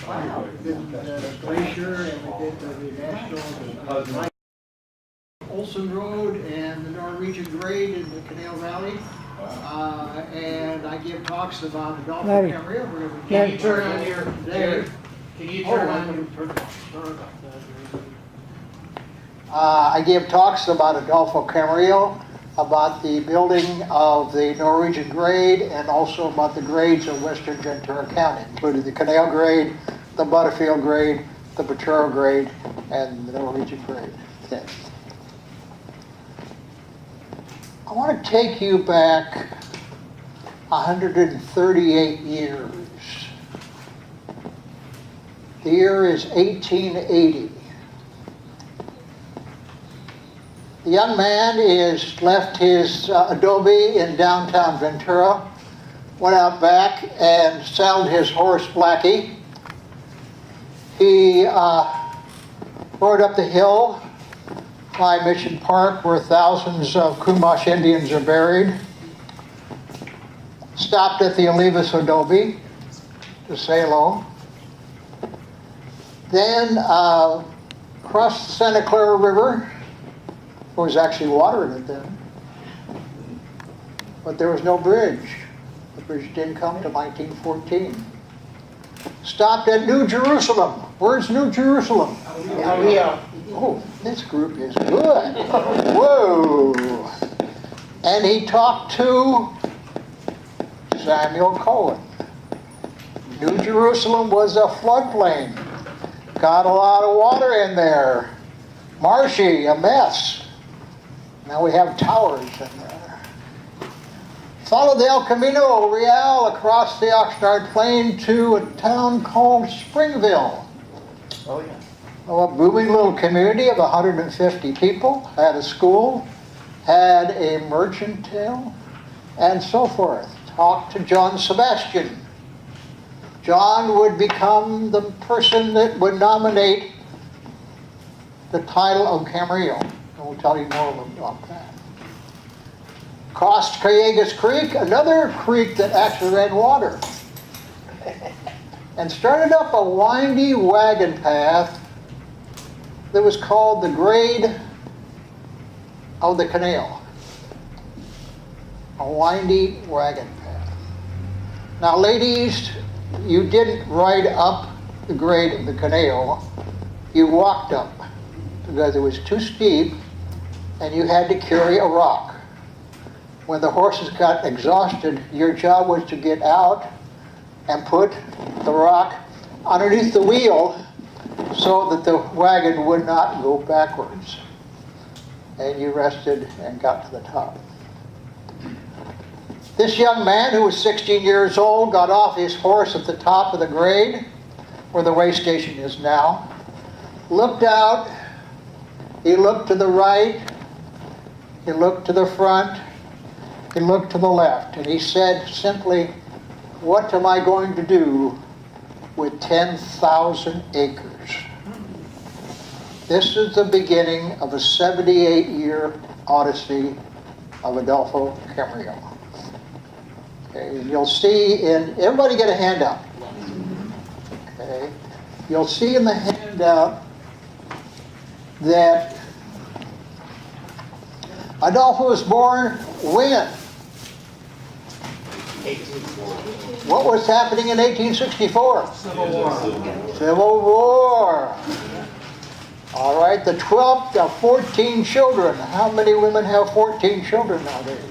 the glacier, and we did the national, the Olsen Road, and the Norwegian Grade in the Canal Valley. And I give talks about Adolfo Camarillo. Can you turn on your there? Can you turn on your I give talks about Adolfo Camarillo, about the building of the Norwegian Grade, and also about the grades of western Ventura County, including the Canal Grade, the Butterfield Grade, the Potrero Grade, and the Norwegian Grade. Okay. I want to take you back 138 years. The year is 1880. The young man is left his adobe in downtown Ventura, went out back and saddled his horse Blackie. He rode up the hill by Mission Park, where thousands of Chumash Indians are buried. Stopped at the Olivas Adobe to say hello. Then crossed the Santa Clara River. There was actually water in it then. But there was no bridge. The bridge didn't come to 1914. Stopped at New Jerusalem. Where's New Jerusalem? Oh, this group is good. Whoa. And he talked to Samuel Cohen. New Jerusalem was a floodplain. Got a lot of water in there. Marshy, a mess. Now we have towers in there. Followed the El Camino Real across the Oxnard Plain to a town called Springville. Oh, yeah. A booming little community of 150 people, had a school, had a mercantile, and so forth. Talked to John Sebastian. John would become the person that would nominate the title of Camarillo. And we'll tell you more about that. Crossed Callegas Creek, another creek that actually ran water. And started up a windy wagon path that was called the Grade of the Canal. A windy wagon path. Now, ladies, you didn't ride up the grade of the canal. You walked up because it was too steep and you had to carry a rock. When the horses got exhausted, your job was to get out and put the rock underneath the wheel so that the wagon would not go backwards. And you rested and got to the top. This young man, who was 16 years old, got off his horse at the top of the grade, where the way station is now, looked out, he looked to the right, he looked to the front, he looked to the left, and he said simply, "What am I going to do with 10,000 acres?" This is the beginning of a 78-year odyssey of Adolfo Camarillo. Okay, and you'll see in, everybody get a handout. Okay, you'll see in the handout that Adolfo was born when? What was happening in 1864? Civil War. Civil War. All right, the 12th of 14 children. How many women have 14 children nowadays?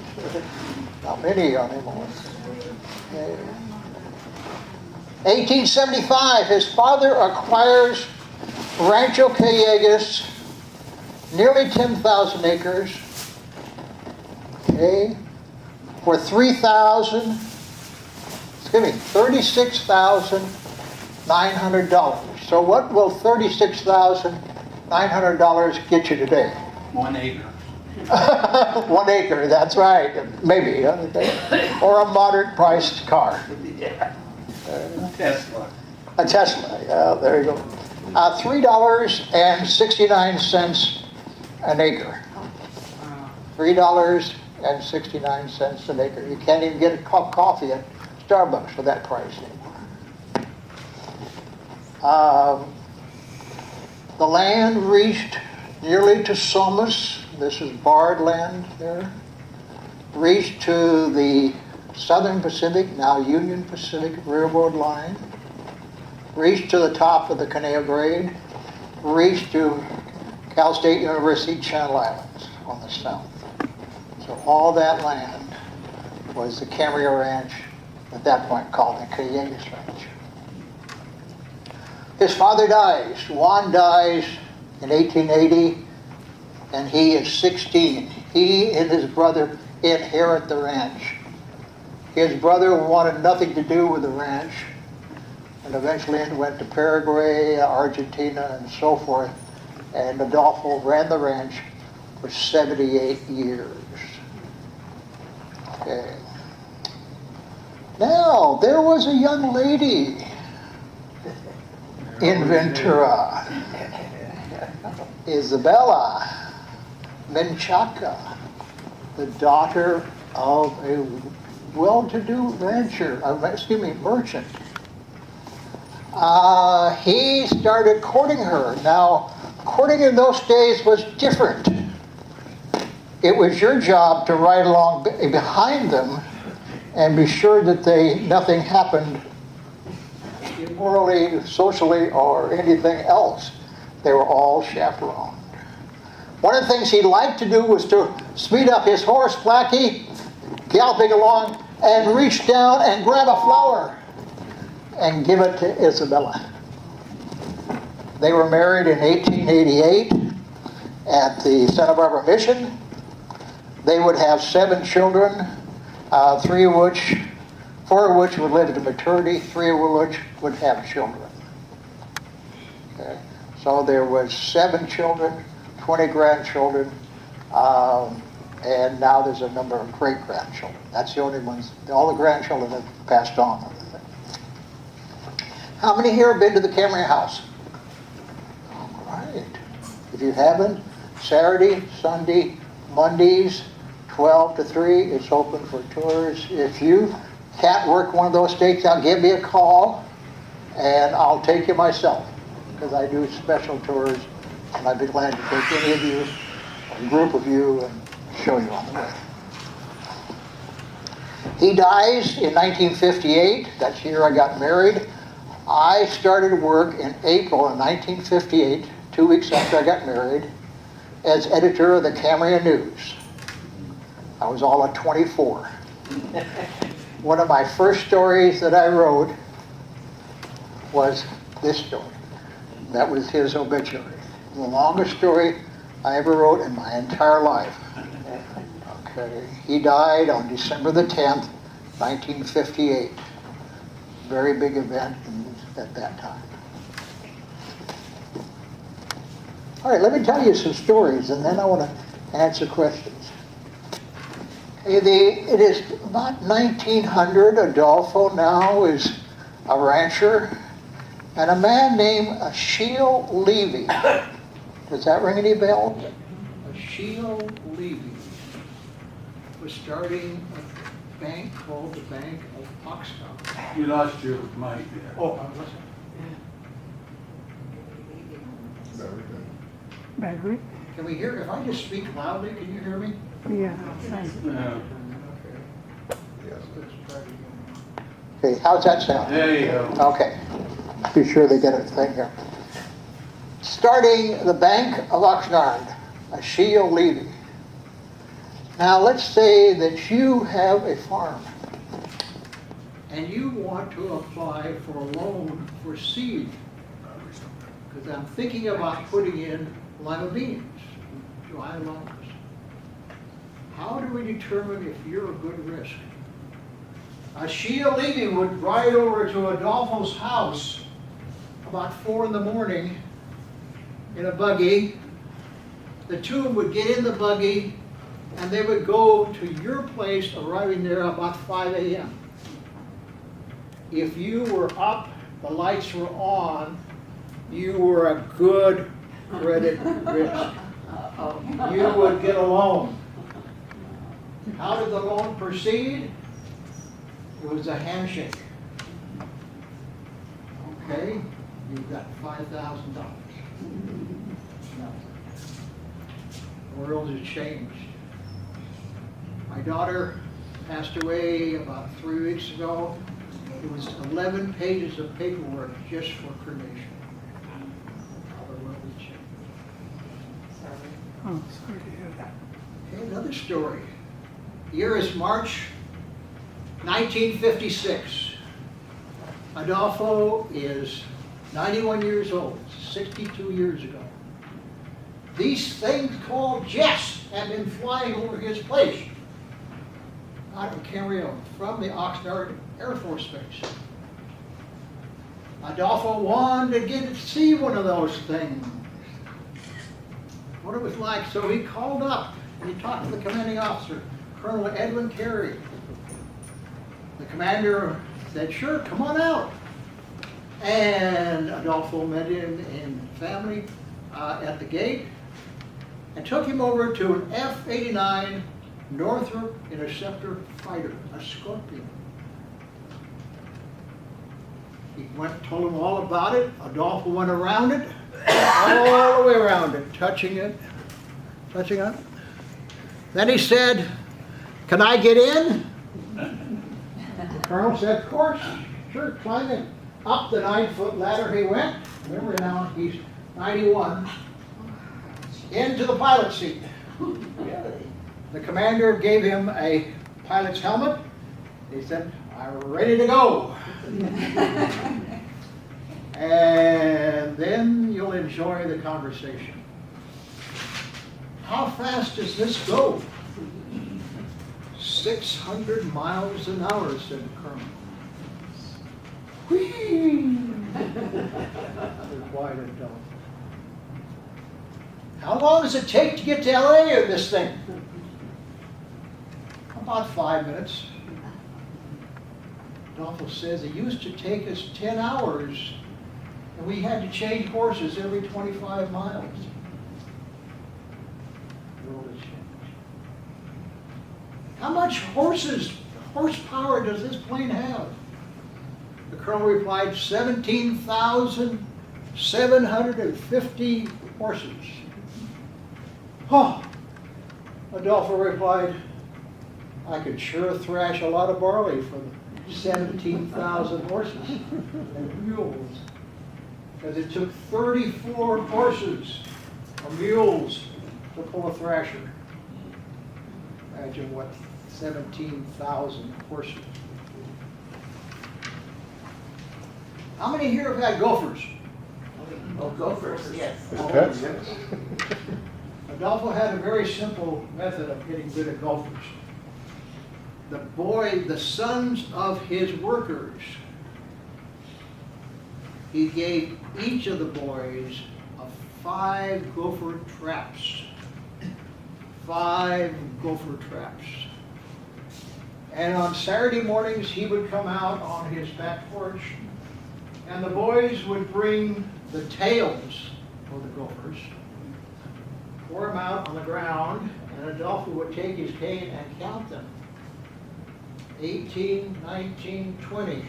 Not many anymore. Okay. 1875, his father acquires Rancho Callegas, nearly 10,000 acres, okay, for $36,900. So what will $36,900 get you today? 1 acre. 1 acre, that's right. Maybe, or a moderate-priced car. Yeah. Tesla. A Tesla, yeah, there you go. $3.69 an acre. $3.69 an acre. You can't even get a cup of coffee at Starbucks for that price anymore. Um, the land reached nearly to Somas. This is barred land there. Reached to the Southern Pacific, now Union Pacific Railroad line. Reached to the top of the Canal Grade. Reached to Cal State University Channel Islands on the south. So all that land was the Camarillo Ranch, at that point called the Cayugas Ranch. His father dies. Juan dies in 1880, and he is 16. He and his brother inherit the ranch. His brother wanted nothing to do with the ranch, and eventually went to Paraguay, Argentina, and so forth. And Adolfo ran the ranch for 78 years. Okay. Now, there was a young lady in Ventura, Isabella Menchaca, the daughter of a well-to-do merchant. He started courting her. Now, courting in those days was different. It was your job to ride along behind them and be sure that nothing happened immorally, socially, or anything else. They were all chaperoned. One of the things he liked to do was to speed up his horse, Blackie, galloping along, and reach down and grab a flower and give it to Isabella. They were married in 1888 at the Santa Barbara Mission. They would have 7 children, 4 of which would live to maturity, 3 of which would have children. Okay. So there was 7 children, 20 grandchildren, and now there's a number of great-grandchildren. That's the only ones, all the grandchildren have passed on. How many here have been to the Camarillo house? All right. If you haven't, Saturday, Sunday, Mondays, 12 to 3, it's open for tours. If you can't work one of those dates out, give me a call, and I'll take you myself, because I do special tours, and I'd be glad to take any of you, a group of you, and show you on the way. He dies in 1958. That's the year I got married. I started work in April of 1958, 2 weeks after I got married, as editor of the Camarillo News. I was all at 24. One of my first stories that I wrote was this story. That was his obituary. The longest story I ever wrote in my entire life. Okay. He died on December the 10th, 1958. Very big event at that time. All right, let me tell you some stories, and then I want to answer questions. It is about 1900. Adolfo now is a rancher, and a man named Achille Levy. Does that ring any bells? Achille Levy was starting a bank called the Bank of Oxnard. You lost your mic there. Oh, Battery? can we hear? If I just speak loudly, can you hear me? Yeah. No. Okay, how's that sound? There you go. Okay. Be sure they get a thing here. Starting the Bank of Oxnard, Achille Levy. Now let's say that you have a farm and you want to apply for a loan for seed. Because I'm thinking about putting in lima beans, dry limes. How do we determine if you're a good risk? Achille Levy would ride over to Adolfo's house about 4 in the morning in a buggy. The two of them would get in the buggy and they would go to your place, arriving there about 5 a.m. If you were up, the lights were on, you were a good credit risk. You would get a loan. How did the loan proceed? It was a handshake. Okay? you've got $5,000. No. The world has changed. My daughter passed away about 3 weeks ago. It was 11 pages of paperwork just for cremation. How the world has changed. Oh, sorry to hear that. Okay, another story. The year is March 1956. Adolfo is 91 years old, 62 years ago. These things called jets have been flying over his place out of Camarillo from the Oxnard Air Force Base. Adolfo wanted to get to see one of those things, what it was like. So he called up and he talked to the commanding officer, Colonel Edwin Carey. The commander said, sure, come on out. And Adolfo met him in family at the gate and took him over to an F-89 Northrop Interceptor fighter, a Scorpion. He told him all about it. Adolfo went around it, all the way around it, touching it. Then he said, can I get in? The colonel said, of course, sure, climb in. Up the 9-foot ladder he went. Remember now, he's 91. Into the pilot seat. The commander gave him a pilot's helmet. He said, I'm ready to go. And then you'll enjoy the conversation. How fast does this go? 600 miles an hour, said the colonel. Whee! Quiet and dull. How long does it take to get to LA in this thing? About 5 minutes. Adolfo says it used to take us 10 hours, and we had to change horses every 25 miles. The world has changed. How much horsepower does this plane have? The colonel replied, 17,750 horses. Oh, Adolfo replied, I could sure thrash a lot of barley for 17,000 horses and mules. Because it took 34 horses or mules to pull a thrasher. Imagine what 17,000 horses. How many here have had gophers? Oh, gophers, yes. Oh, yes. Adolfo had a very simple method of getting rid of gophers. The sons of his workers, he gave each of the boys 5 gopher traps. 5 gopher traps. And on Saturday mornings, he would come out on his back porch, and the boys would bring the tails for the gophers, pour them out on the ground, and Adolfo would take his cane and count them. 18, 19, 20.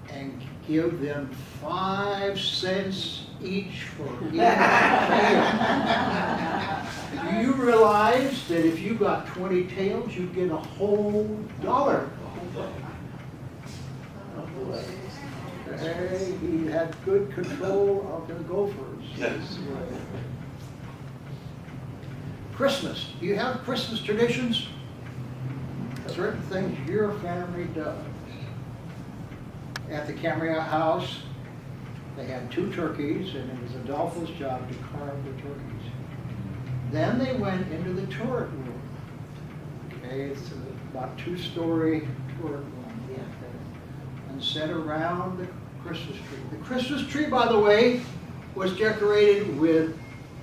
And give them 5 cents each for each tail. Do you realize that if you got 20 tails, you'd get a whole $1? Hey, he had good control of the gophers. Yes. Christmas. Do you have Christmas traditions? Certain things your family does. At the Camarillo house, they had 2 turkeys, and it was Adolfo's job to carve the turkeys. Then they went into the turret room. Okay, it's about 2-story turret room. And set around the Christmas tree. The Christmas tree, by the way, was decorated with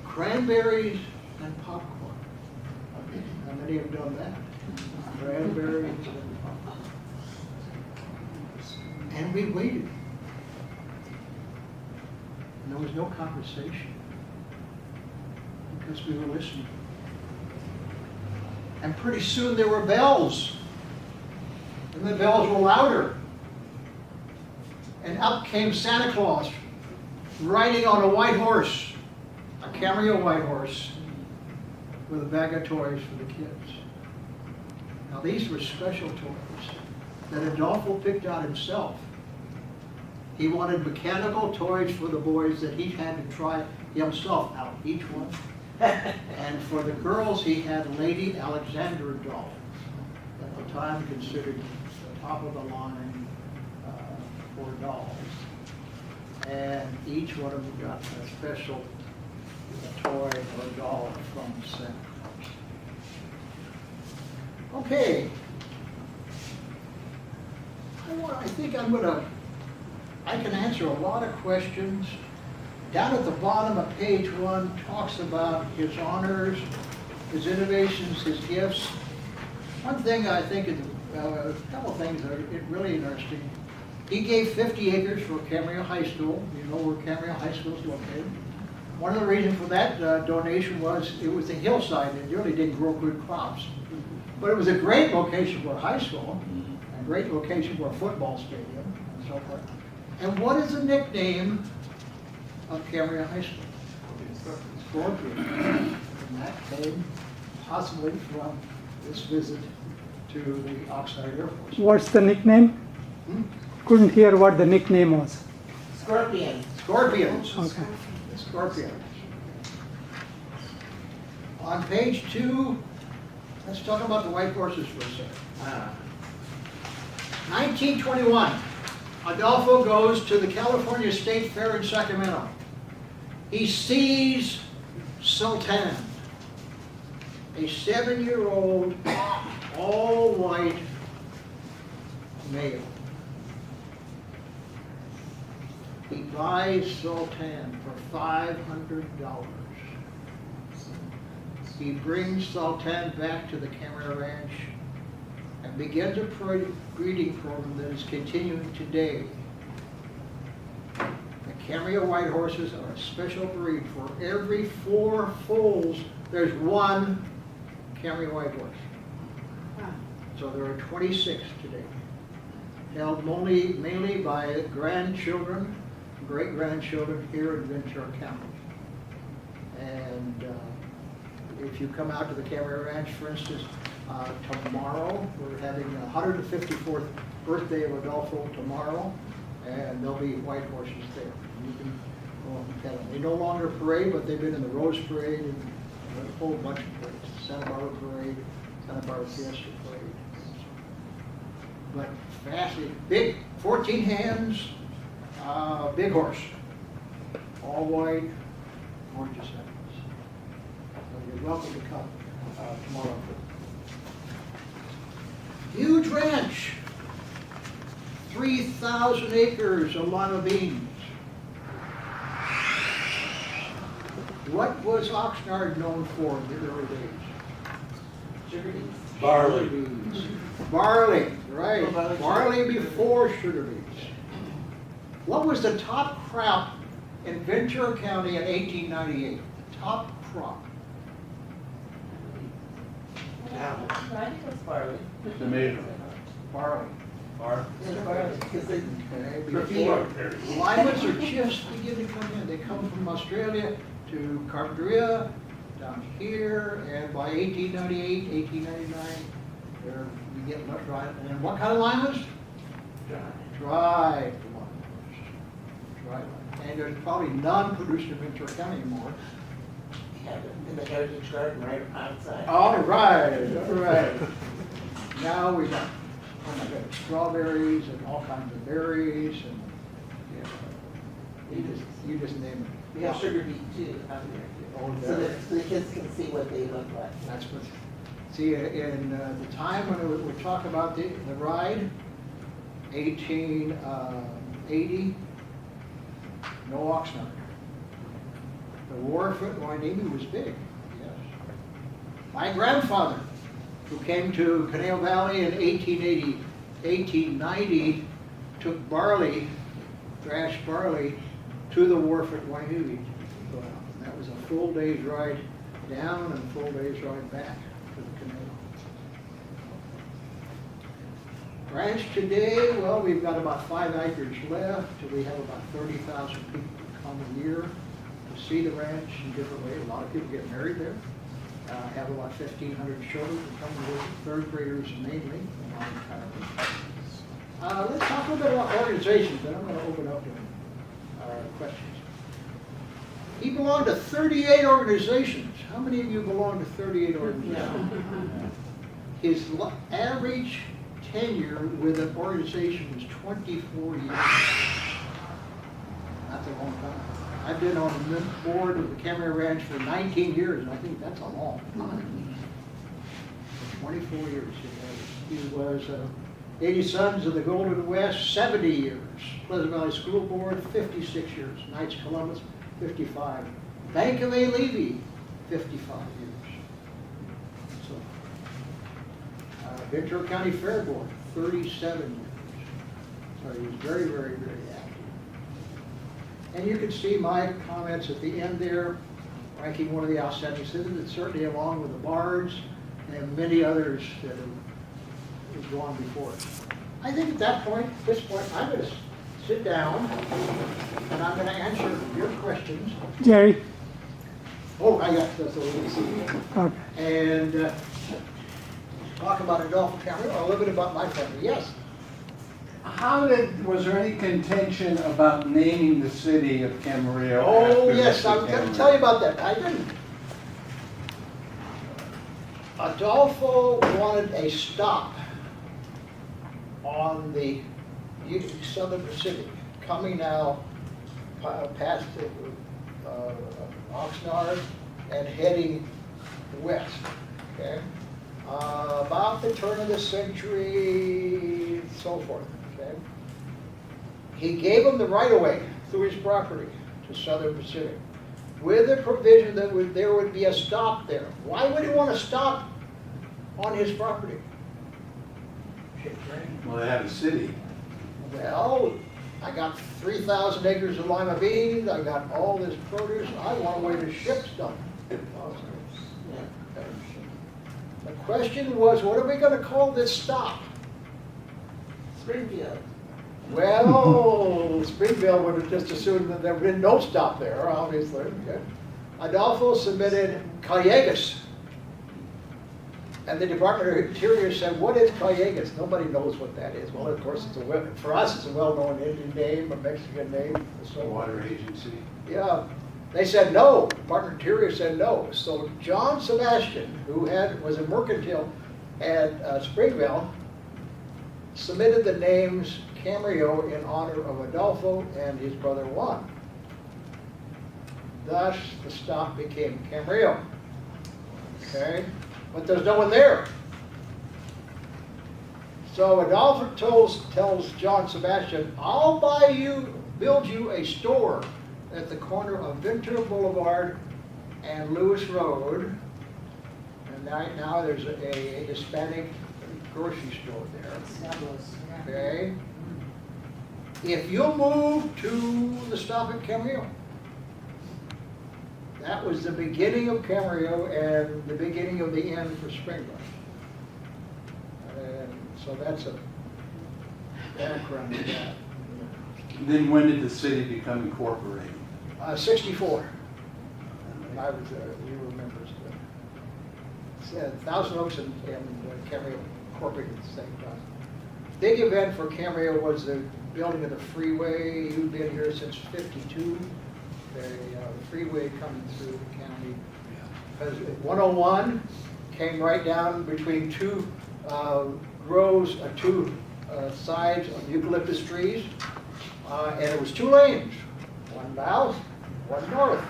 cranberries and popcorn. How many have done that? Cranberries and popcorn. And we waited. And there was no conversation because we were listening. And pretty soon there were bells. And the bells were louder. and up came Santa Claus, riding on a white horse, a Camarillo white horse, with a bag of toys for the kids. Now these were special toys that Adolfo picked out himself. He wanted mechanical toys for the boys that he had to try himself out, each one. And for the girls, he had Lady Alexandra dolls, at the time considered the top of the line for dolls. And each one of them got a special toy or doll from Santa Claus. Okay. I think I can answer a lot of questions. Down at the bottom of page 1 talks about his honors, his innovations, his gifts. One thing I think is, a couple things that are really interesting. He gave 50 acres for Camarillo High School. You know where Camarillo High School is located. One of the reasons for that donation was it was a hillside and it really didn't grow good crops. But it was a great location for a high school, a great location for a football stadium, and so forth. And what is the nickname of Camarillo High School? Scorpion. And that came possibly from this visit to the Oxnard Air Force. What's the nickname? Couldn't hear what the nickname was. Scorpion. Scorpions. Okay. Scorpions. On page 2, let's talk about the white horses for a second. 1921, Adolfo goes to the California State Fair in Sacramento. He sees Sultan, a 7-year-old, all-white male. He buys Sultan for $500. He brings Sultan back to the Camarillo Ranch and begins a breeding program that is continuing today. The Camarillo white horses are a special breed. For every 4 foals, there's 1 Camarillo white horse. So there are 26 today, held mainly by grandchildren, great-grandchildren here in Ventura County. And if you come out to the Camarillo Ranch, for instance, tomorrow, we're having the 154th birthday of Adolfo tomorrow, and there'll be white horses there. You can go and pet them. They no longer parade, but they've been in the Rose Parade and a whole bunch of parades. Santa Barbara Parade, Santa Barbara Fiesta Parade. But fascinating, big, 14 hands, big horse, all white, gorgeous animals. So you're welcome to come tomorrow. Huge ranch, 3,000 acres of lima beans. What was Oxnard known for in the early days? Sugar beets. Barley. Beans. Barley, right. Barley before sugar beets. What was the top crop in Ventura County in 1898? Top crop. I think it's barley. Tomato. Barley. Bar. It's barley, because they, Okay, Before. limas are just beginning to come in. They come from Australia to Carpinteria, down here, and by 1898, 1899, they're getting much dry. And what kind of limas? Dry limas. Dry limas. And there's probably none produced in Ventura County anymore. have it in the Heritage Garden right outside. All right, all right. Now we got, oh my God, strawberries and all kinds of berries and, yeah, you just name it. We have sugar beet too out there. Oh, So yeah. that the kids can see what they look like. That's what, see, in the time when we talk about the ride, 1880, no Oxnard. The wharf at Hueneme was big, yes. My grandfather, who came to Conejo Valley in 1890, took barley, thrashed barley, to the wharf at Hueneme. That was a full day's ride down and a full day's ride back to the Conejo. Ranch today, well, we've got about 5 acres left. We have about 30,000 people come a year to see the ranch in different ways. A lot of people get married there. Have about 1,500 children who come to visit, third graders mainly. Let's talk a little bit about organizations, and I'm going to open up to questions. He belonged to 38 organizations. How many of you belong to 38 organizations? His average tenure with an organization was 24 years. That's a long time. I've been on the board of the Camarillo Ranch for 19 years, and I think that's a long time. 24 years he was 80 Sons of the Golden West, 70 years. Pleasant Valley School Board, 56 years. Knights of Columbus, 55. Bank of A. Levy, 55 years. So, Ventura County Fair Board, 37 years. So he was very, very, very active. And you can see my comments at the end there, ranking one of the outstanding citizens, certainly along with the Bards and many others that have gone before us. I think at this point, I'm going to sit down and I'm going to answer your questions. Jerry? Oh, I got this over. Okay. And talk about Adolfo Camarillo, a little bit about my family. Yes. Was there any contention about naming the city of Camarillo? Oh, after yes, Mr. I'm going to Camarillo? tell you about that. I didn't. Adolfo wanted a stop on the Southern Pacific, coming now past Oxnard and heading west. Okay, about the turn of the century, and so forth. Okay, he gave him the right of way through his property to Southern Pacific, with the provision that there would be a stop there. Why would he want to stop on his property? Well, they have a city. Well, I got 3,000 acres of lima beans, I got all this produce, I want a way to ship stuff. The question was, what are we going to call this stop? Springfield. Well, Springfield would have just assumed that there would have been no stop there, obviously. Okay. Adolfo submitted Callegas. And the Department of Interior said, what is Callegas? Nobody knows what that is. Well, of course, for us, it's a well-known Indian name, a Mexican name. The water agency. Yeah. They said no. Department of Interior said no. So John Sebastian, who was a mercantile at Springville, submitted the names Camarillo in honor of Adolfo and his brother Juan. Thus, the stop became Camarillo. Okay? But there's no one there. So Adolfo tells John Sebastian, I'll build you a store at the corner of Ventura Boulevard and Lewis Road. And now there's a Hispanic grocery store there. Okay? If you'll move to the stop at Camarillo. That was the beginning of Camarillo and the beginning of the end for Springville. And so that's a background to that. Then when did the city become incorporated? 64. I was we were members. 1,000 Oaks and Camarillo incorporated at the same time. Big event for Camarillo was the building of the freeway. You've been here since '52. The freeway coming through the county. Because 101 came right down between two sides of eucalyptus trees, and it was 2 lanes, one south, one north.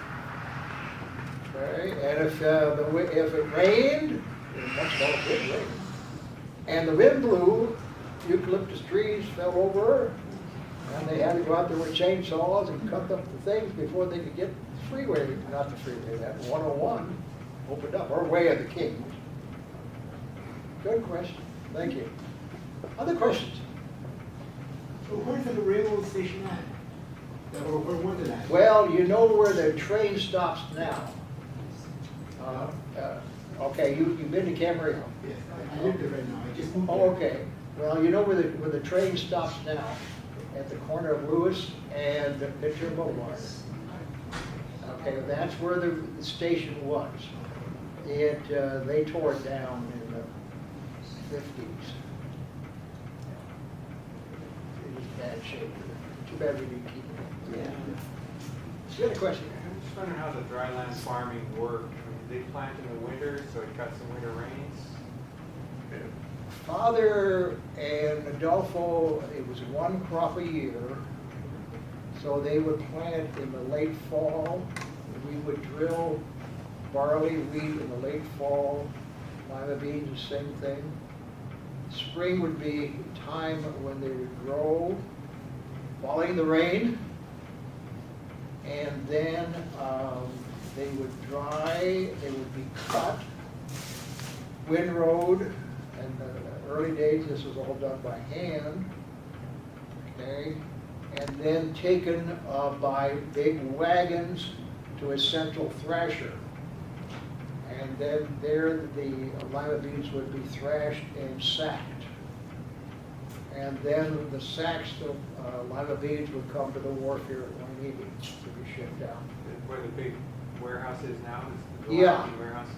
Okay, and if it rained, it did rain, and the wind blew, eucalyptus trees fell over. And they had to go out there with chainsaws and cut up the things before they could get the freeway, not the freeway, that 101 opened up, or Way of the Kings. Good question. Thank you. Other questions? So where's the railroad station at? Or where was it at? Well, you know where the train stops now. Okay, you've been to Camarillo. Yes, I live there right now. I just moved there. Oh, okay. Well, you know where the train stops now? At the corner of Lewis and Pitcher Boulevard. Okay, that's where the station was. They tore it down in the 50s. It was bad shape. Too bad we didn't keep it. Yeah. You had a question? I'm just wondering how the dryland farming worked. I mean, they plant in the winter, so it got some winter rains. Father and Adolfo, it was one crop a year. So they would plant in the late fall. We would drill barley, wheat in the late fall. Lima beans, the same thing. Spring would be time when they would grow, following the rain. And then they would dry, they would be cut, windrowed. In the early days, this was all done by hand, okay? And then taken by big wagons to a central thresher. And then there, the lima beans would be thrashed and sacked. And then the sacks of lima beans would come to the wharf here at Hueneme to be shipped out. Where the big warehouse is now, is the Yeah. warehouse?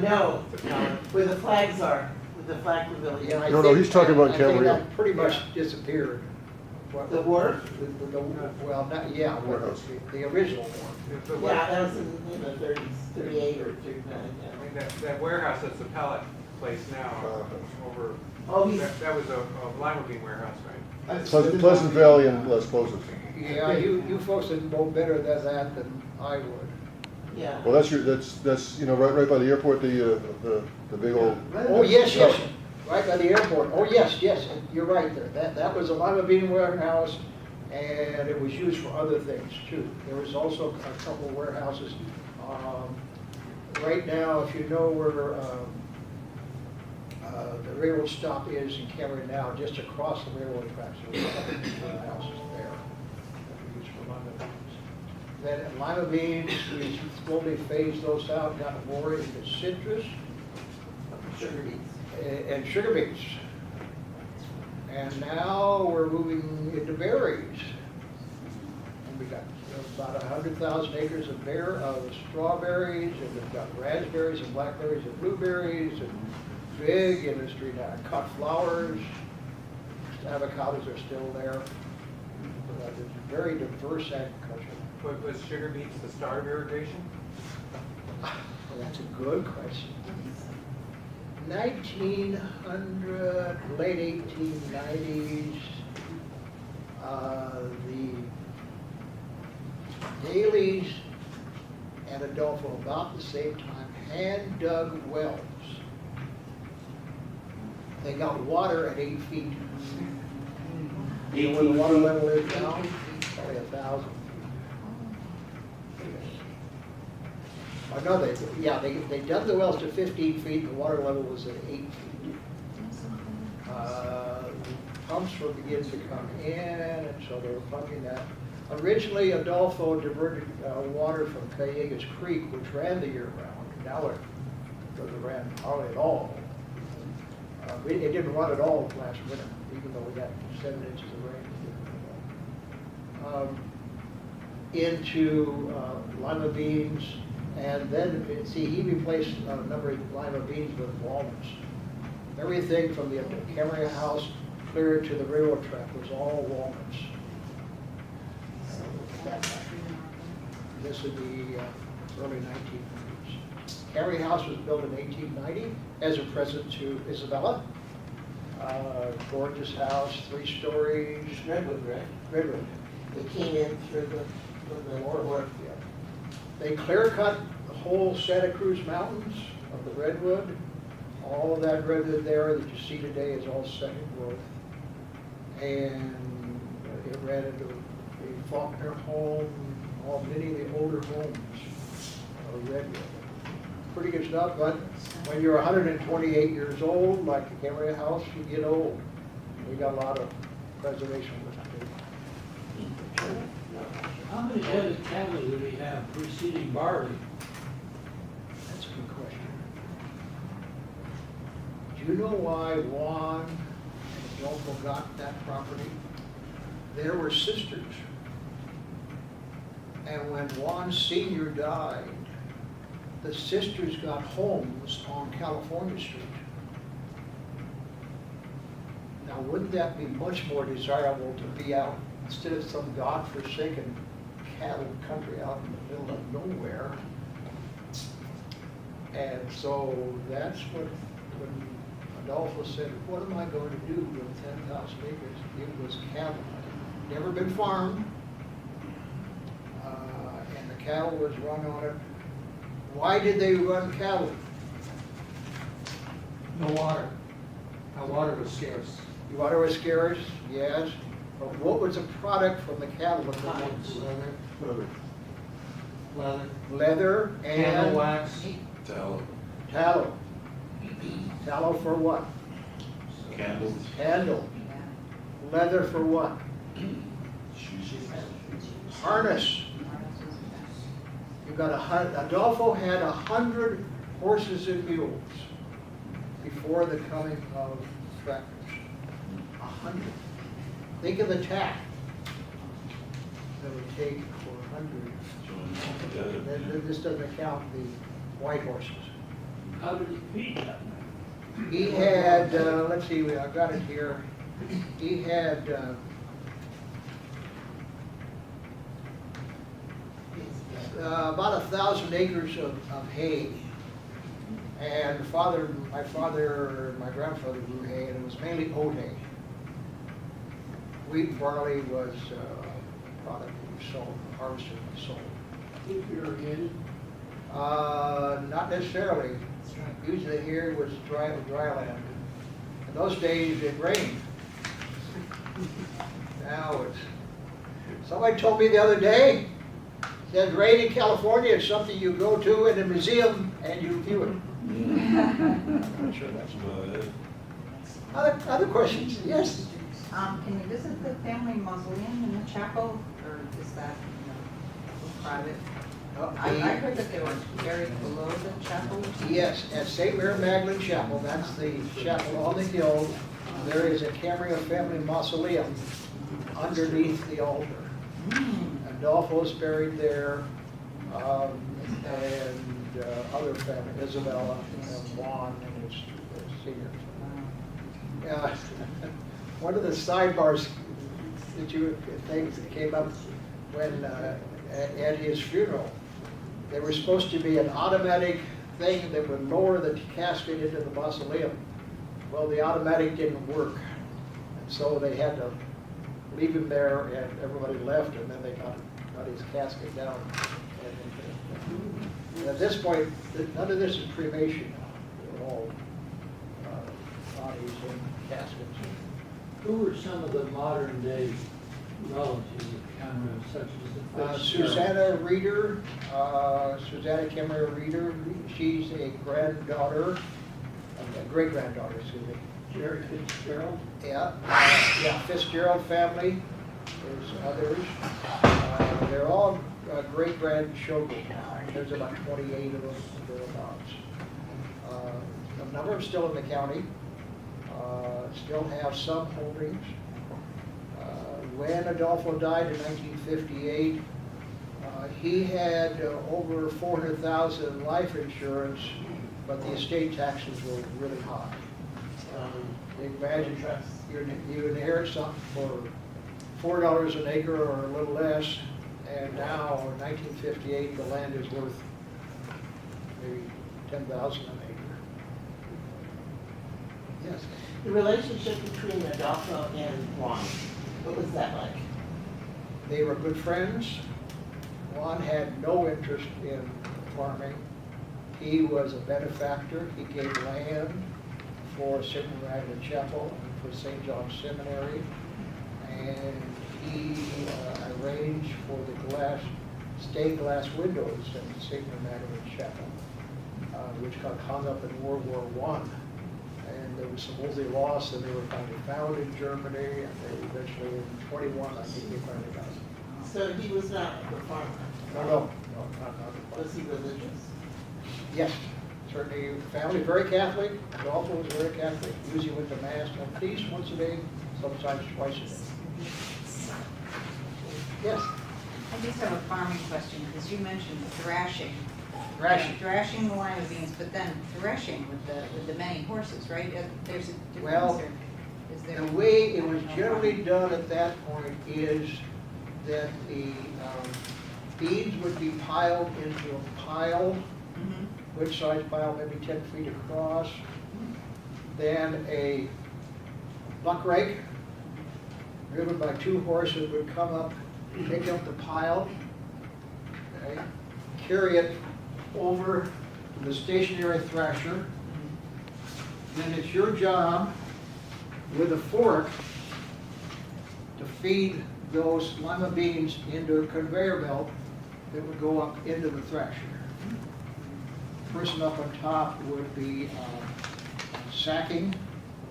No, The pallet? where the flags are, with the flag pavilion. Yeah, I No, think- he's talking about I think Camarillo. that pretty much disappeared. What- The wharf? Well, not, yeah, but Warehouse. the original one. Yeah, that was in the 30s, 38 or 39, I mean, yeah. that warehouse, that's the pallet place now, over, Oh, he's, that was a lima bean warehouse, right? Pleasant Valley and Las Posas. Yeah, you folks would know better than that than I would. yeah. Well, that's, you know, right by the airport, the big old. Oh, yes, yes, right by the airport. Oh, yes, yes, you're right there. That was a lima bean warehouse, and it was used for other things too. There was also a couple of warehouses. Right now, if you know where the railroad stop is in Cameron now, just across the railroad tracks, there's a couple of warehouses there that were used for lima beans. Then at lima beans, we slowly phased those out, got more into citrus Sugar beets. and sugar beets. And now we're moving into berries. And we got about 100,000 acres of strawberries, and we've got raspberries and blackberries and blueberries, and big industry now. Cut flowers, avocados are still there. It's very diverse agriculture. Was sugar beets the start of irrigation? Well, that's a good question. 1900, late 1890s, the Dailies and Adolfo about the same time hand dug wells. They got water at 8 feet. You know where the water level is now? Probably 1,000. Oh, no, they dug the wells to 15 feet, and the water level was at 8 feet. Pumps were beginning to come in, and so they were pumping that. Originally, Adolfo diverted water from Callegas Creek, which ran the year round. Now it doesn't run hardly at all. It didn't run at all last winter, even though we got 7 inches of rain. Into lima beans. And then, see, he replaced a number of lima beans with walnuts. Everything from the Camarillo house clear to the railroad track was all walnuts. This would be early 1900s. Camarillo house was built in 1890 as a present to Isabella. Gorgeous house, 3 stories. Redwood, right? Redwood. They came in through the wharf. Yeah. They clear cut the whole Santa Cruz Mountains of the redwood. All of that redwood there that you see today is all second growth. And it ran into the Faulkner home, many of the older homes are redwood. Pretty good stuff, but when you're 128 years old, like the Camarillo house, you get old. We got a lot of preservation work to do. How many head of cattle do we have preceding barley? That's a good question. Do you know why Juan Adolfo got that property, there were sisters. And when Juan Sr. died, the sisters got homes on California Street. Now, wouldn't that be much more desirable to be out, instead of some godforsaken cattle country out in the middle of nowhere? And so that's when Adolfo said, what am I going to do with 10,000 acres? It was cattle. Never been farmed. And the cattle was run on it. Why did they run cattle? No water. Our water was scarce. The water was scarce, yes. But what was the product from the cattle? that they Hides, wanted? leather, Leather candle and wax, Tallow. tallow. Tallow for what? Candles. Candle. Leather for what? Harness. You got Adolfo had 100 horses and mules before the coming of tractors. 100. Think of the tack that would take for 100. Then this doesn't count the white horses. how did he feed them? He had, let's see, I've got it here. He had about 1,000 acres of hay. And my grandfather grew hay, and it was mainly oat hay. Wheat and barley was a product that we sold, harvested and sold. If irrigated, Not necessarily. Usually here it was dry land. In those days it rained. Now it's, somebody told me the other day, that rain in California is something you go to in a museum and you view it. I'm not sure that's true. Other questions? Yes? Can you visit the family mausoleum in the chapel, or is that, private? I heard that they were buried below the chapel. Yes, at St. Mary Magdalene Chapel, that's the chapel on the hill, there is a Camarillo family mausoleum underneath the altar. Adolfo's buried there, and other family, Isabella, and Juan, and his seniors. One of the sidebars things that came up when at his funeral, there was supposed to be an automatic thing that would lower the casket into the mausoleum. Well, the automatic didn't work, and so they had to leave him there, and everybody left, and then they got his casket down. And at this point, none of this is cremation. They're all bodies and caskets. who were some of the modern day relatives of Camarillo, such as the Susanna Reeder, Susanna Camarillo Reeder, she's a granddaughter, a great-granddaughter, excuse me. Gerry Fitzgerald? Yeah, Fitzgerald family, there's others. They're all great-grandchildren. There's about 28 of them, thereabouts. A number of them still in the county, still have some holdings. When Adolfo died in 1958, he had over $400,000 in life insurance, but the estate taxes were really high. Imagine you inherit something for $4 an acre or a little less, and now in 1958 the land is worth maybe $10,000 an acre. Yes. The relationship between Adolfo and Juan, what was that like? They were good friends. Juan had no interest in farming. He was a benefactor. He gave land for St. Magdalene Chapel and for St. John's Seminary. And he arranged for the stained glass windows in St. Magdalene Chapel, which got hung up in World War I. And there was some Wolsey loss, and they were finally found in Germany, and they eventually, in 21, I think they finally got them. So he was not a farmer? No, not Was he religious? Yes, certainly family, very Catholic. Adolfo was very Catholic, usually went to mass at least once a day, sometimes twice a day. Yes, I just have a farming question, because you mentioned thrashing. thrashing. Thrashing the lima beans, but then threshing with the many horses, right? There's a difference Well, there. Is there? The way it was generally done at that point is that the beans would be piled into a pile, Mhm. good sized pile, maybe 10 feet across. Then a buck rake, driven by 2 horses, would come up, take up the pile, okay, carry it over to the stationary thrasher. Then it's your job with a fork to feed those lima beans into a conveyor belt that would go up into the thrasher. The person up on top would be sacking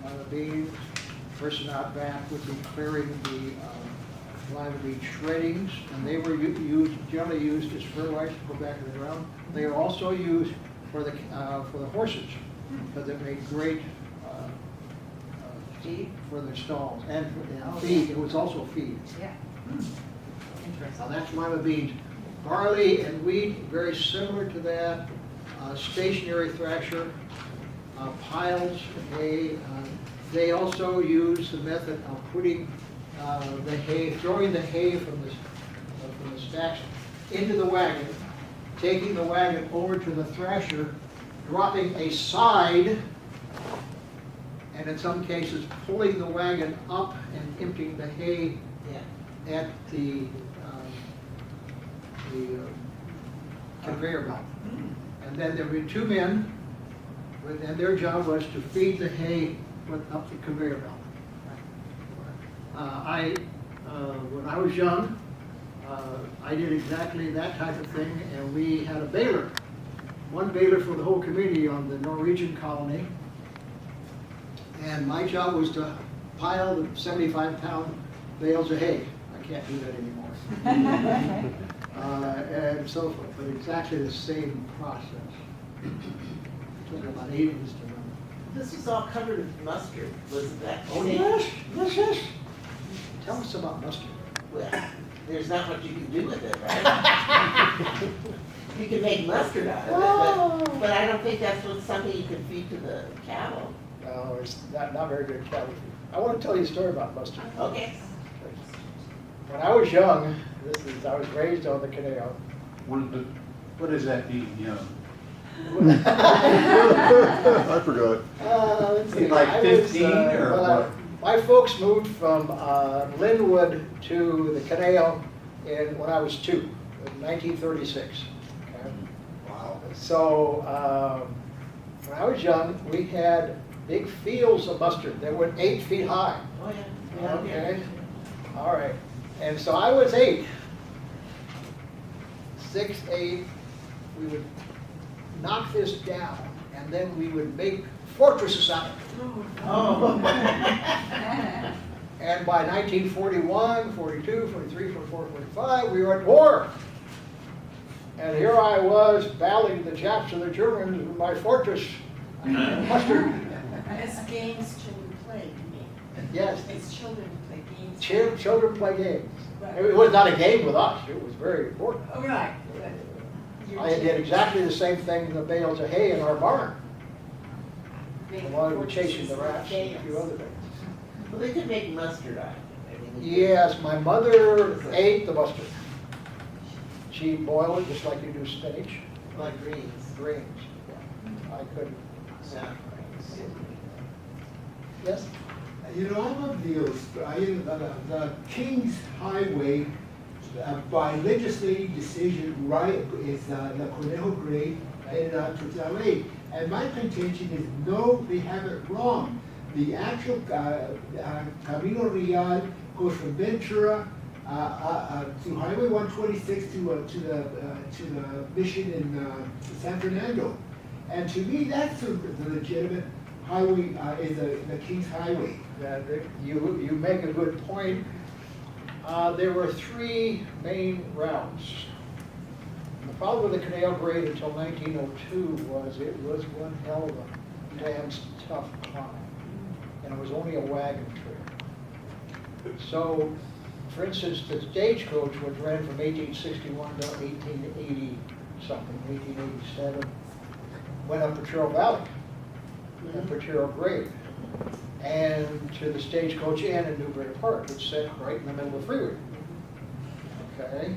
lima beans. The person out back would be clearing the lima bean shreddings, and they were generally used as fertilizer to go back in the ground. They are also used for the horses, because it made great feed for their stalls, and feed, it was also feed. Yeah. Now that's lima beans. Barley and wheat, very similar to that. Stationary thrasher, piles of hay. They also use the method of putting the hay, throwing the hay from the stacks into the wagon, taking the wagon over to the thrasher, dropping a side, and in some cases pulling the wagon up and emptying the hay at the conveyor belt. And then there would be 2 men, and their job was to feed the hay up the conveyor belt. When I was young, I did exactly that type of thing, and we had a baler, 1 baler for the whole community on the Norwegian colony. And my job was to pile the 75-pound bales of hay. I can't do that anymore. And so forth, but exactly the same process. It took about 8 of us to run. This was all covered with mustard, wasn't that? Oh, yes, yes. Tell us about mustard. Well, there's not much you can do with it, right? You can make mustard out of it, but I don't think that's something you can feed to the cattle. No, it's not very good cattle food. I want to tell you a story about mustard. Okay. When I was young, I was raised on the canal. What does that mean, young? I forgot. Let's see, Like I 15 or well, what? My folks moved from Linwood to the canal when I was 2, in 1936. Okay? Wow. So when I was young, we had big fields of mustard that were 8 feet high. Oh, yeah. Okay, all right. And so I was 8, 6, 8. We would knock this down, and then we would make fortresses out of it. Oh. And by 1941, 42, 43, 44, 45, we were at war. And here I was battling the Japs and the Germans with my fortress mustard. It's games children play. Yes, It's children play games. children play games. Right. It was not a game with us, it was very important. Oh, right. Your I did exactly the same thing with the bales of hay in our barn, while we were chasing the rats and a few other things. Well, they could make mustard out of it. I mean, Yes, my mother ate the mustard. She boiled it just like you do spinach, like greens. greens. Yeah. I couldn't. Yeah. Yes? You know, I'm of the King's Highway, by legislative decision, right, is the Conejo grade in LA. And my contention is, no, they have it wrong. The actual Camino Real goes from Ventura to Highway 126 to the mission in San Fernando. And to me, that's the legitimate highway, is the King's Highway. You make a good point. There were 3 main routes. The problem with the canal grade until 1902 was it was one hell of a damn tough climb. And it was only a wagon trail. So, for instance, the stagecoach, which ran from 1861 to 1880 something, 1887, went up Potrero Valley, and Potrero Grade, and to the stagecoach inn in Newbury Park, which sat right in the middle of the freeway. Okay,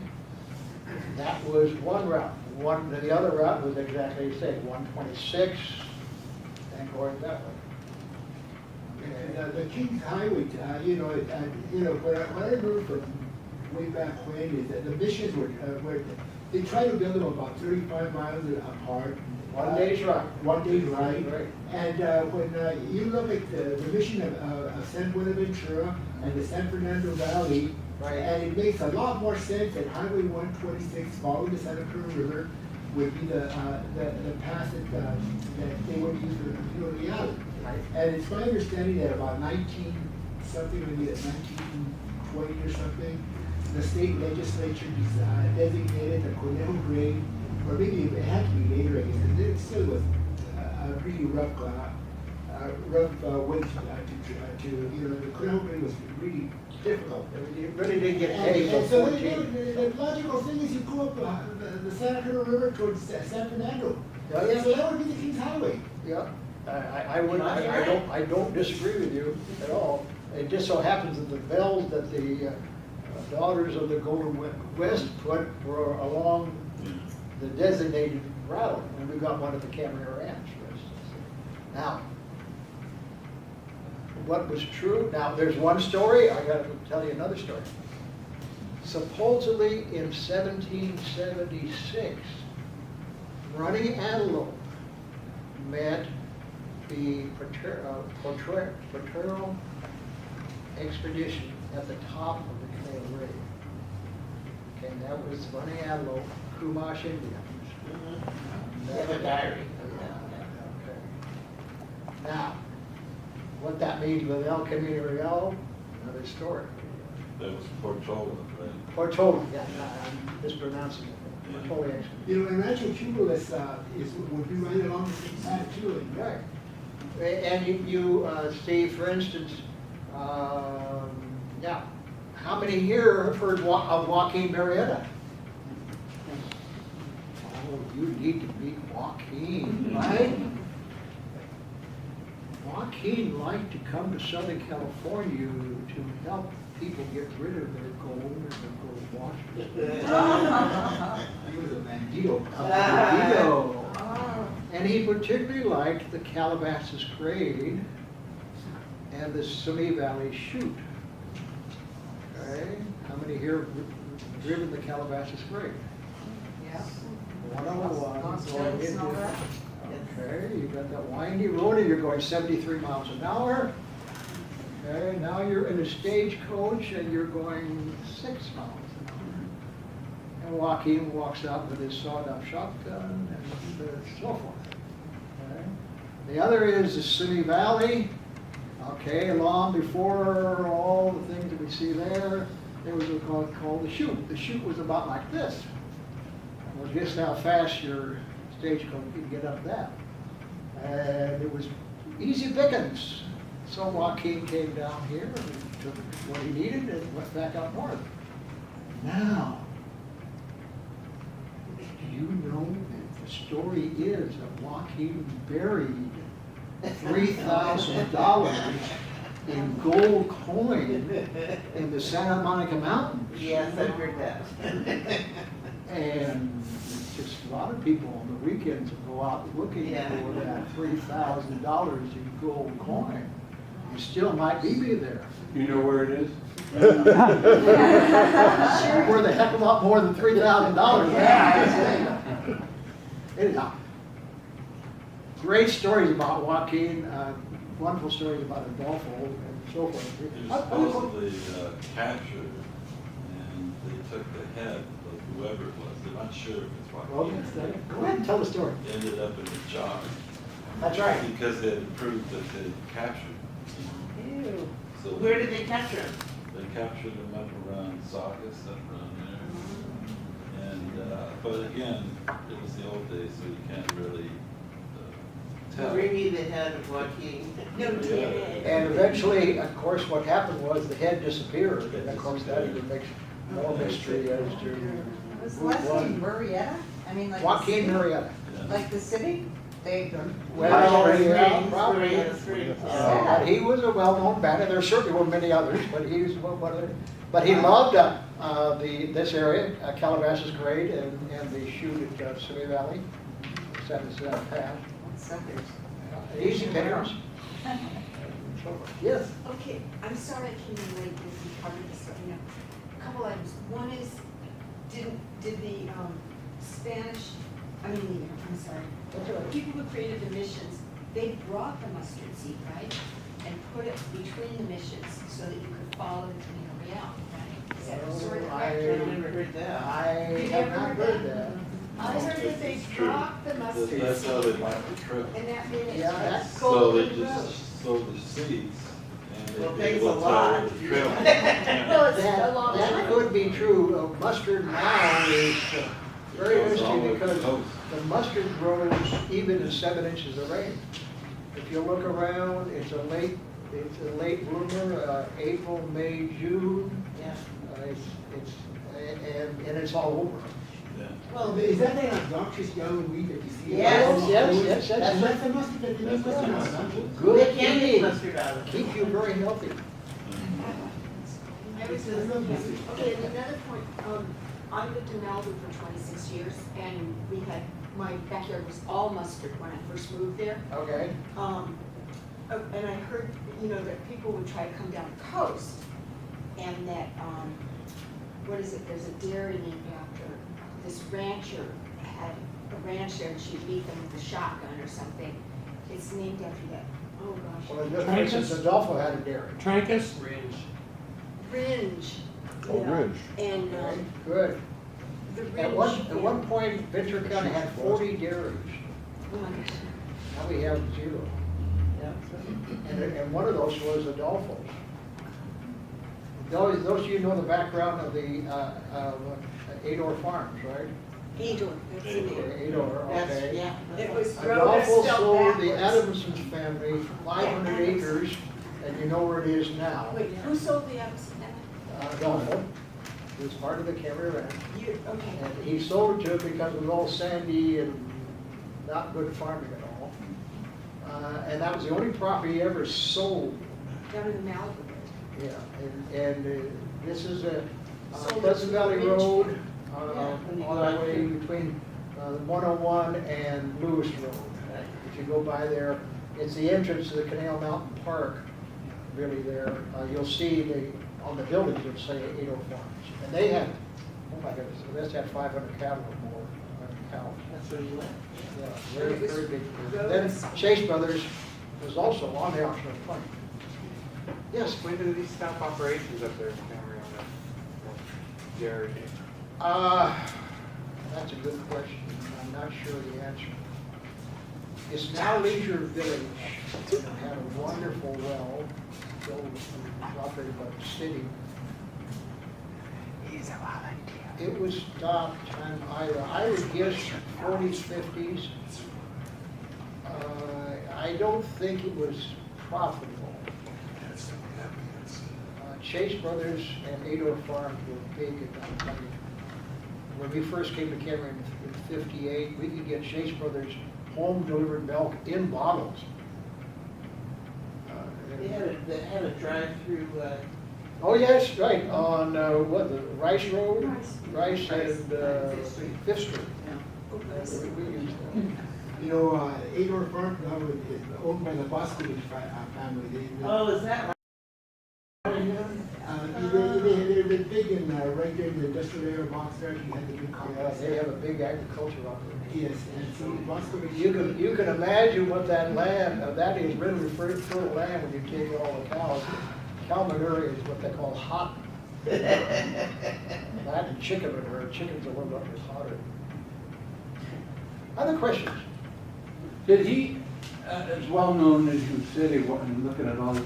that was one route. The other route was exactly the same, 126, and going that way. And the Kings Highway, when I remember from way back when, is that the missions were they tried to build them about 35 miles apart. One day's ride. One day's ride. Right. And when you look at the mission of San Buenaventura and the San Fernando Valley, Right. and it makes a lot more sense that Highway 126 following the Santa Cruz River would be the path that they would use for the Camino Real. Right. And it's my understanding that about 1920 or something, the state legislature designated the Conejo Grade, or maybe it had to be later, I guess, and it still was a really rough way to the Conejo Grade was really difficult. You really didn't get paid And for so 14. the logical thing is you go up the Santa Cruz River towards San Fernando. Yeah, yeah. So that would be the Kings Highway. Yeah, I don't disagree with you at all. It just so happens that the bells that the Daughters of the Golden West put were along the designated route, and we got one at the Camarillo Ranch, for instance. Now, what was true, now there's one story, I gotta tell you another story. Supposedly in 1776, running antelope met the Potrero expedition at the top of the Canal Grade. Okay, and that was running antelope, Chumash Indians. You have a diary. Okay. Now, what that means with El Camino Real, another story. That was Portola, right? Portola, yeah, I'm mispronouncing it. Portola expedition. And Rancho Cumulus would be right along the same side too. Right. And you see, for instance, now, how many here have heard of Joaquin Murrieta? Oh, you need to meet Joaquin, right? Joaquin liked to come to Southern California to help people get rid of their gold and their gold watches. He was a bandito. Bandito. And he particularly liked the Calabasas Grade and the Simi Valley Chute. Okay, how many here have driven the Calabasas Grade? Yeah. 101 Lost going roads and all into, that. okay, you got that windy road and you're going 73 miles an hour. Okay, now you're in a stagecoach and you're going 6 miles an hour. And Joaquin walks out with his sawed-off shotgun and so forth. Okay. The other is the Simi Valley. Okay, long before all the things that we see there was a called the chute. The chute was about like this. Well, guess how fast your stagecoach could get up that. And it was easy pickings. So Joaquin came down here and took what he needed and went back up north. Now, do you know that the story is that Joaquin buried $3,000 in gold coin in the Santa Monica Mountains? Yes, I've heard that. And just a lot of people on the weekends will go out looking Yeah. for that $3,000 in gold coin. You still might be there. You know where it is? Worth a heck of a lot more than $3,000. Yeah. Anyhow, great stories about Joaquin, wonderful stories about Adolfo and so forth. He was supposedly captured, and they took the head of whoever it was. They're not sure if it's Well, Joaquin. go ahead and tell the story. It ended up in the jar. That's right. Because they had proved that they captured him. Ew. So Where did they capture him? They captured him up around Saugus, up around there. And But again, it was the old days, so you can't really tell. Bring me the head of Joaquin. No kidding. And eventually, of course, what happened was the head disappeared, and of course, that even makes more mystery as to Was who the last name won. Murrieta? I mean, like. the Joaquin city? Murrieta. Like the city? They, Well, yeah, Springs, probably. Maria Springs. But he was a well-known bandit. There certainly were many others, but he was one of them. But he loved this area, Calabasas Grade, and the shoot at Simi Valley. That is past. suckers. Easy pickers. Yes. Okay, I'm sorry I came in late, if you covered this, let me know. A couple items. One is, did the I'm sorry, people who created the missions, they brought the mustard seed, right? And put it between the missions so that you could follow the Camino Real, right? Is that sort of I correct? never heard that. I You have never not heard heard that? that. I heard that they It's true. dropped the mustard That's how they seed, marked the trip. and that made it Yeah, that's- So they Golden Road. just sowed the seeds, and Well, they'd be thanks able a to lot. tell the trail. Well, it's a long That time. could be true. Mustard now is very Goes all interesting over the because coast. the mustard grows even in 7 inches of rain. If you look around, it's a late bloomer, April, May, June. Yeah. And it's all over. Yeah. Well, is that an obnoxious yellow weed that you see? Yes, yes, That's the mustard, that you That's mustard. the mustard. Good They can make eating. mustard out of it. Keep you very healthy. I was just, yeah. Okay, and another point, I lived in Malibu for 26 years, and my backyard was all mustard when I first moved there. Okay. And I heard, that people would try to come down the coast, and that, what is it, there's a dairy named after, this rancher had a ranch there, and she beat them with a shotgun or something. It's named after that, oh Well, gosh. in this instance, Adolfo had a dairy. Trancas? Ringe. Oh, yeah. Ridge. And, Okay, good. the Ringe. At one point, Ventura County had 40 dairies. Oh my gosh. Now we have 0. And one of those was Adolfo's. Those of you know the background of the Ador Farms, right? Ador, that's the name. Ador, That's, okay. yeah. It was Adolfo spelled sold the backwards. Adamson family 500 acres, and you know where it is now. Wait, who sold the Adamson? Adolfo was part of the Camarillo Ranch. Okay. And he sold it to it because it was all sandy and not good farming at all. And that was the only property he ever sold. Down in the Malibu. Yeah, and this is a Sold Pleasant it to Valley Ridge. Road, when you all go the out way to- between 101 and Lewis Road. If you go by there, it's the entrance to the Canal Mountain Park, really there. You'll see on the buildings, it'll say Adolfo Farms. And they had, oh my goodness, the rest had 500 cattle or more, 500 cows. That's where you went. Yeah, very, It was very big. roads. Then Chase Brothers was also on the auction of plenty. Yes? When do these stop operations up there in Camarillo? Gerry? That's a good question. I'm not sure the answer. It's now Leisure Village. It had a wonderful well, built and operated by the city. It was stopped on either, I would guess 40s, 50s. I don't think it was profitable. Chase Brothers and Ador Farms were big at that time. When we first came to Cameron in '58, we could get Chase Brothers home delivered milk in bottles. They had a drive-through, Oh, yes, right, on, what, the Rice Road? Rice. Rice and Fifth Street. Oh, nice. We used that. You know, Ador Farm now is owned by the Boscovich family. oh, is that right? They've been big in, right there in the industrial area of Boxer, you had the big Yeah, complex. they have a big agriculture operation. Yes, and so Boscovich. You can imagine what that land, that is really fertile land when you take all the cows. Cow manure is what they call hot. That and chicken manure, chicken's a little bit hotter. Other questions? Did he, as well known as you said, he wasn't looking at all the,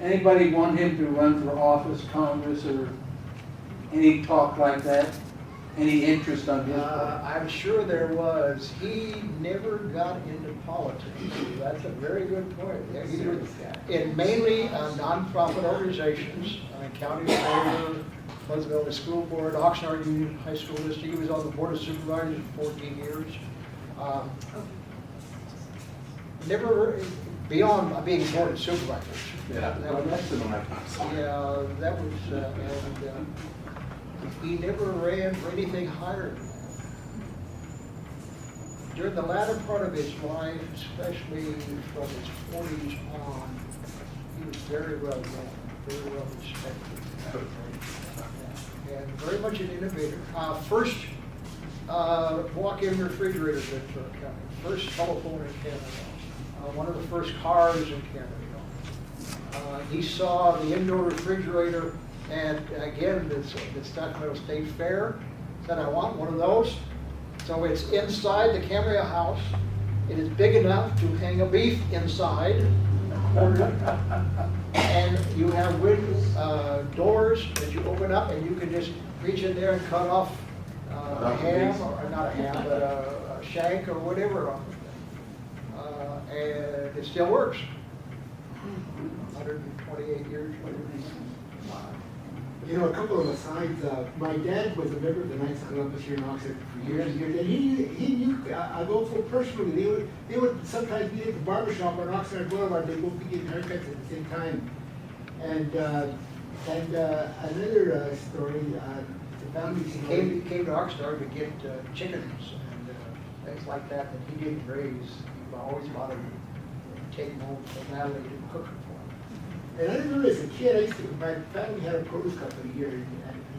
anybody want him to run for office, Congress, or any talk like that? any interest on his part? I'm sure there was. He never got into politics. That's a very good point. Yeah, he was in mainly nonprofit organizations, county favor, Pleasantville School Board, Oxnard Union High School District. He was on the Board of Supervisors for 14 years. Never beyond being Board of Supervisors. Yeah, well, that's the one I thought. Yeah, that was, and he never ran for anything higher than that. During the latter part of his life, especially from his 40s on, he was very well known, very well respected. And very much an innovator. First walk-in refrigerator in Ventura County, first telephone in Canada, one of the first cars in Canada. He saw the indoor refrigerator, and again, the Sacramento State Fair, said, I want one of those. So it's inside the Camarillo house. It is big enough to hang a beef inside. And you have doors that you open up, and you can just reach in there and cut off a ham, or not a ham, but a shank or whatever. And it still works. 128 years later. You know, a couple of asides, my dad was a member of the Knights of Columbus here in Oxford for years and years, and he knew Adolfo personally. They would sometimes meet at the barbershop on Oxnard Boulevard. They'd both be getting haircuts at the same time. And another story, the family He came to Oxnard to get chickens and things like that he didn't raise. He always wanted to take them home to Natalie to cook them for him. And I remember as a kid, my family had a produce company here in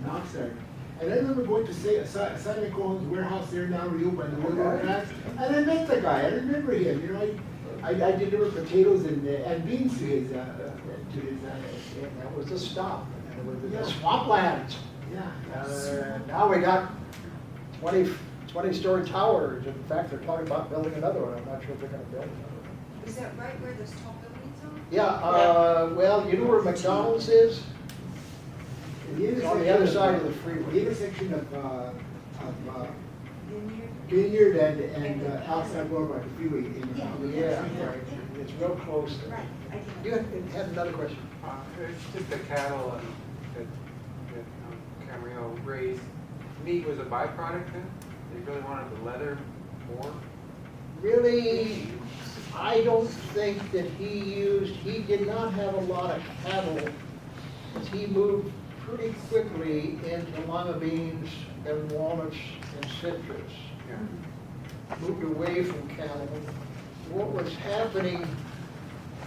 Oxnard. And I remember going to Simon Cohen's warehouse there in Del Rio by the railroad tracks. And I met the guy. I remember him. You know, I delivered potatoes and beans to his. And that was the stop. And it was the Yeah. swamplands. Yeah. Now we got 20-story towers. In fact, they're talking about building another one. I'm not sure if they're going to build another one. Is that right where those tall buildings are? Yeah, well, you know where McDonald's is? It's on the other side of the freeway. The intersection of Vineyard? Vineyard and outside Boulevard, the freeway. Yeah, right. It's real close there. Right, I did. You had another question? It's just the cattle that Camarillo raised. Meat was a byproduct then? They really wanted the leather more? Really, I don't think that he did not have a lot of cattle. He moved pretty quickly into lima beans and walnuts and citrus. Yeah. Moved away from cattle. What was happening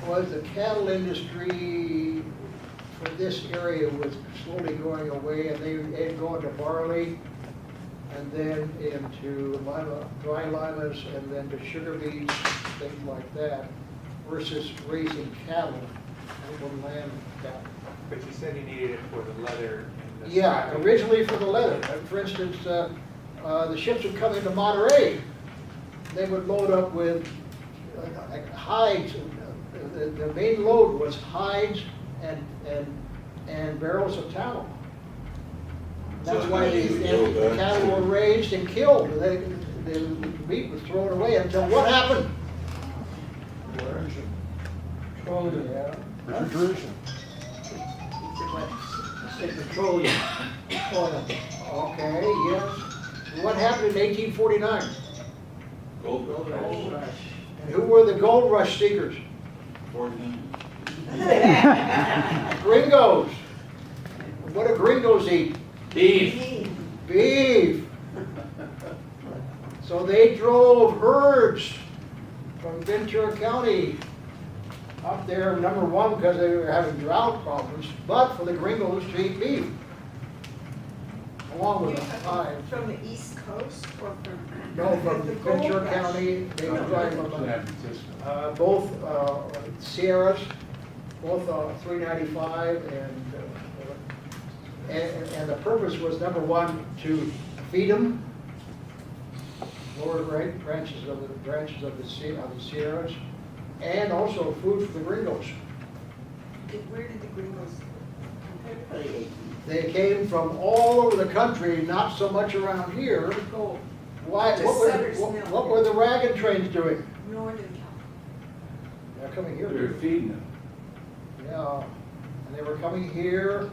was the cattle industry for this area was slowly going away, and they'd go into barley, and then into dry limas, and then to sugar beets, things like that, versus raising cattle, on land cattle. But you said you needed it for the leather and the Yeah, strapping. originally for the leather. For instance, the ships would come into Monterey. They would load up with hides. The main load was hides and barrels of tallow. That's why the cattle were raised and killed. The meat was thrown away until what happened? Refrigeration. Petroleum. Oil. Okay, yes. What happened in 1849? Gold rush. And who were the gold rush seekers? 49. Gringos. What do gringos eat? Beef. Beef. So they drove herds from Ventura County up there, number one, because they were having drought problems, but for the gringos to eat beef. Along with the hides. From the East Coast or from? No, from the gold Ventura rush? County, they would drive them San Francisco. both Sierras, both 395, and the purpose was, number one, to feed them, lower branches of the Sierras, and also food for the gringos. Where did the gringos come Everybody They came from all over the country, not so much around here. Why, Just what Sutter's were, Mill. what were the wagon trains doing? Northern California. They're coming here. They're feeding them. Yeah, and they were coming here.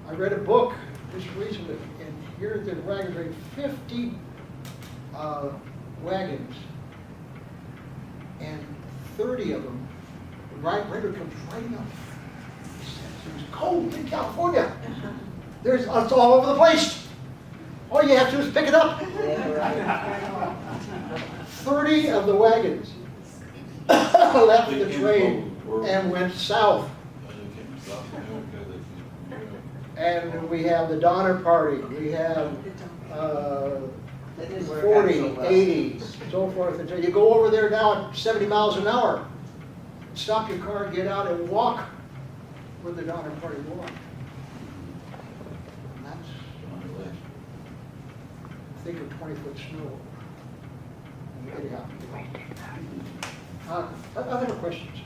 I read a book just recently, and here at the wagon train, 50 wagons, and 30 of them, the rider comes riding up. He says, it was cold in California. It's all over the place. All you have to do is pick it up. Yeah, 30 of the wagons left They the came train over- and went south. They came from South America, they came from Europe. And we have the Donner Party, we have That didn't work out 40, so well. 80, so forth. And so you go over there now at 70 miles an hour. Stop your car, get out and walk where the Donner Party walked. And that's, think of 20-foot snow. Anyhow. Other questions?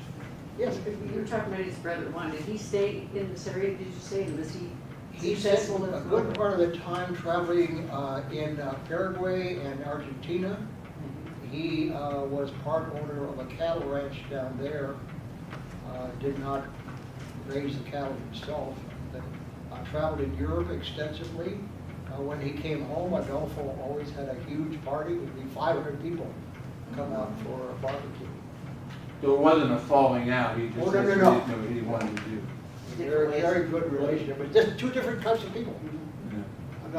Yes? You were talking about his brother Juan. Did he stay in this area? Did you say? And was he He spent successful in a good part of the time traveling in Paraguay and Argentina. He was part owner of a cattle ranch down there. Did not raise the cattle himself, but traveled in Europe extensively. When he came home, Adolfo always had a huge party. It would be 500 people come out for a barbecue. So it wasn't a falling out, he just Oh, no, said no, he no. didn't know what he wanted to do. Very, very good relationship, but just two different types of people. Yeah.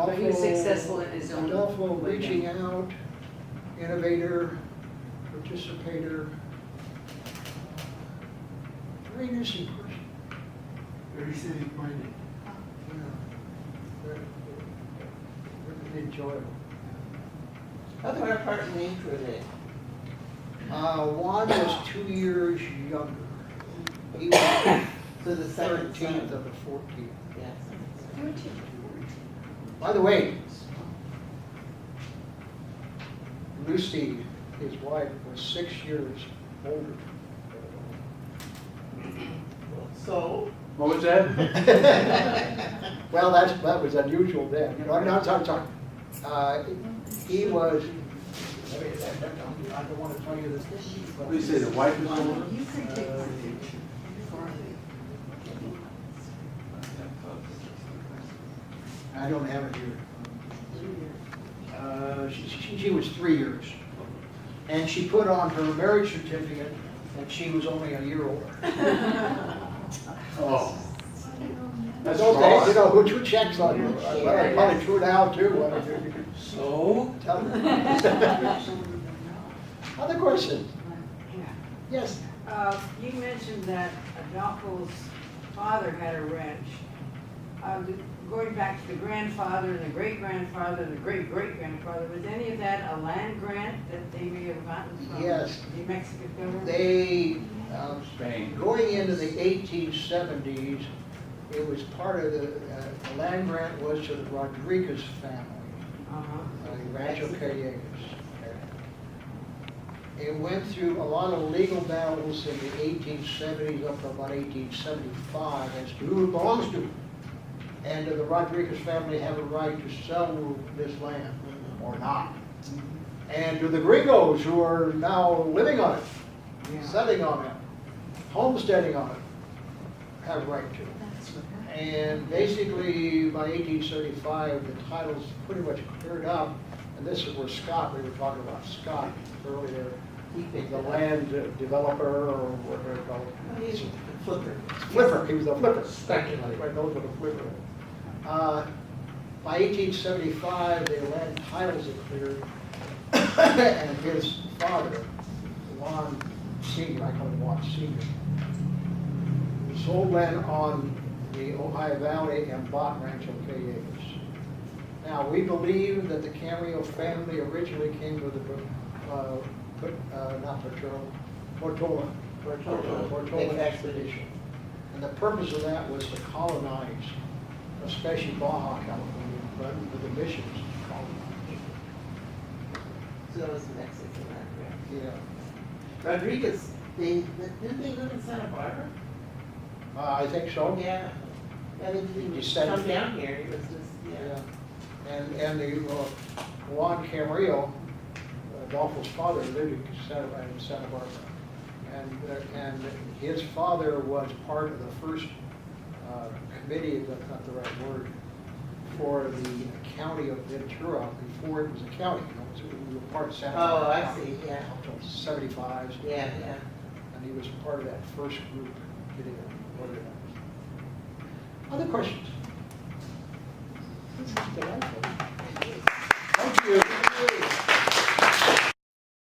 But he was successful in his own Adolfo way. reaching out, innovator, participator, very interesting person. Very civic-minded. Yeah. Very enjoyable. How come our partner names were they? Juan was 2 years younger. He was So the second 13th son. of the 14th. Yes. By the way, Lucy, his wife, was 6 years older. So, What was that? Well, that was unusual then. You know, I'm sorry. He was, I don't want to tell you this. What do you say, the wife is older? I don't have it here. She was 3 years. And she put on her marriage certificate that she was only a year older. Oh. That's Those days, you wrong. know, who checks on you? I probably threw it out too. So? Tell me. Other questions? Yes. You mentioned that Adolfo's father had a ranch. Going back to the grandfather and the great-grandfather and the great-great-grandfather, was any of that a land grant that they may have gotten from Yes. the Mexican government? They, Spain. going into the 1870s, it was part of the land grant was to the Rodriguez family, Rancho Callejas. It went through a lot of legal battles in the 1870s up to about 1875 as to who it belongs to. And do the Rodriguez family have a right to sell this land or not? And do the gringos who are now living on it, setting on it, homesteading on it, have a right to? And basically, by 1875, the titles pretty much cleared up. And this is where Scott, we were talking about Scott earlier, the land developer or whatever it's called. he's a flipper. Flipper, he was a flipper. Speculator. Everybody knows what a flipper is. By 1875, the land titles had cleared, and his father, Juan Sr., I call him Juan Sr., sold land on the Ohio Valley and bought Rancho Callejas. Now, we believe that the Camarillo family originally came with the, Portola expedition. And the purpose of that was to colonize, especially Baja California, but with the missions to colonize. So it was Mexican land grant. Yeah. Rodriguez, didn't they live in Santa Barbara? I think so. Yeah. I mean, he was descended come from- down here, he was just, yeah. And the Juan Camarillo, Adolfo's father, lived in Santa Barbara. And his father was part of the first committee, if that's not the right word, for the county of Ventura before it was a county. You know, so we were part of Santa Oh, Barbara I County see, yeah. until the 75s. Yeah, yeah. And he was part of that first group getting organized. Other questions? This is delightful.